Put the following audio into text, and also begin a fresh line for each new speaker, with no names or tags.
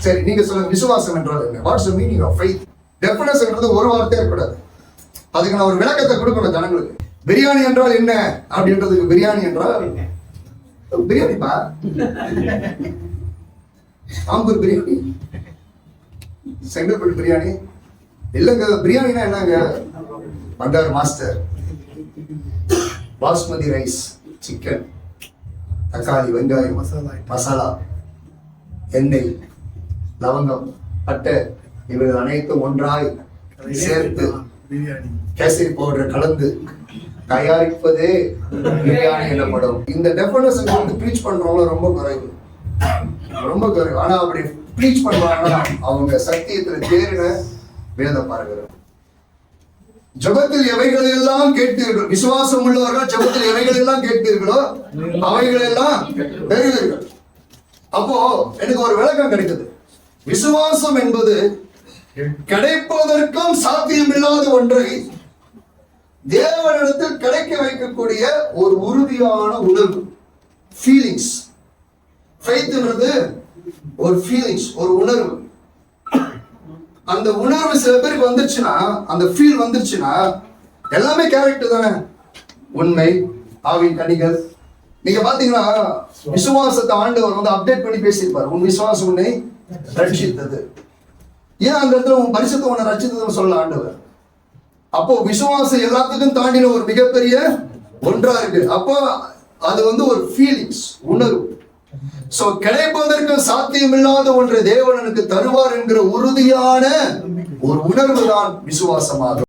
சரி, நீங்க சொல்லுங்க, விசுவாசம் என்றால் என்ன? What's the meaning of faith? டெஃபினேஷன்ன்றது ஒரு வார்த்தையா இருக்கக்கூடாது. அதுக்கு நான் ஒரு விளக்கத்தை கொடுக்கணும் ஜனங்களுக்கு. பிரியாணி என்றால் என்ன அப்படின்றதுக்கு, பிரியாணி என்றால் பிரியாணிப்பா, ஆம்பூர் பிரியாணி, செங்கல்பட்டு பிரியாணி இல்லைங்க. பிரியாணினா என்னங்க? பண்டார் மாஸ்டர், பாஸ்மதி ரைஸ், சிக்கன், தக்காளி, வெங்காயம், மசாலா, எண்ணெய், லவங்கம், பட்டை, இவர்கள் அனைத்தும் ஒன்றாய் சேர்த்து கேசரி பவுடர் கலந்து தயாரிப்பதே பிரியாணி எனப்படும். இந்த டெஃபினேஷன் வந்து ப்ரீச் பண்றவங்க ரொம்ப குறைவு, ரொம்ப குறைவு. ஆனா அப்படி ப்ரீச் பண்ணுவாங்கன்னா அவங்க சத்தியத்துல தேறின வேதம் பாருங்க. ஜபத்தில் எவைகளை எல்லாம் கேட்பீர்கள், விசுவாசம் உள்ளவர்கள் ஜபத்தில் எவைகள் எல்லாம் கேட்பீர்களோ அவைகள் எல்லாம் பெறுவீர்கள். அப்போ எனக்கு ஒரு விளக்கம் கிடைக்குது. விசுவாசம் என்பது கிடைப்பதற்கும் சாத்தியமில்லாத ஒன்றை தேவனிடத்தில் கிடைக்க வைக்கக்கூடிய ஒரு உறுதியான உணர்வு, ஃபீலிங்ஸ். ஃபெய்த்ன்றது ஒரு ஃபீலிங்ஸ், ஒரு உணர்வு. அந்த உணர்வு சில பேருக்கு வந்துருச்சுன்னா, அந்த ஃபீல் வந்துருச்சுன்னா, எல்லாமே கேரக்டர் தானே. உண்மை, ஆவின் கனிகள். நீங்க பாத்தீங்கன்னா விசுவாசத்தை ஆண்டவர் வந்து அப்டேட் பண்ணி பேசியிருப்பார். உன் விசுவாசம் உன்னை ரட்சித்தது. ஏன் அந்த இடத்துல உன் பரிசுத்த உன்னை ரட்சித்ததுன்னு சொல்ல ஆண்டவர்? அப்போ விசுவாசம் எல்லாத்துக்கும் தாண்டின ஒரு மிகப்பெரிய ஒன்றா இருக்கு. அப்போ அது வந்து ஒரு ஃபீலிங்ஸ், உணர்வு. சோ கிடைப்பதற்கு சாத்தியமில்லாத ஒன்றை தேவன் எனக்கு தருவார் என்கிற உறுதியான ஒரு உணர்வு தான் விசுவாசமாகும்.